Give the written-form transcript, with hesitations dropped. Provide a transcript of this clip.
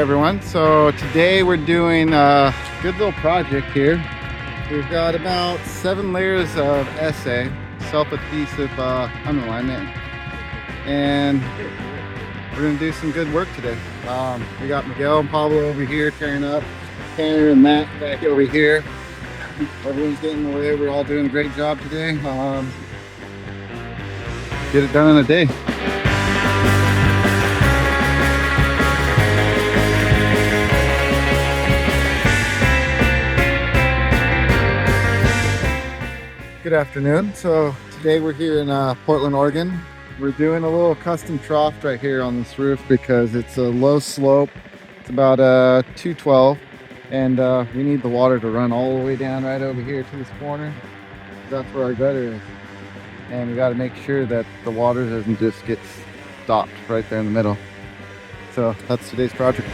everyone. So today we're doing a good little project here. We've got about 7 layers of SA, self-adhesive underlayment, and we're gonna do some good work today. We got Miguel and Pablo over here tearing up, Tanner and Matt back over here. Everyone's getting away. We're all doing a great job today. Get it done in a day. Good afternoon. So today we're here in Portland, Oregon. We're doing a little custom trough right here on this roof because it's a low slope. It's about 212, and we need the water to run all the way down right over here to this corner. That's where our gutter is, and we got to make sure that the water doesn't just get stopped right there in the middle. So that's today's project.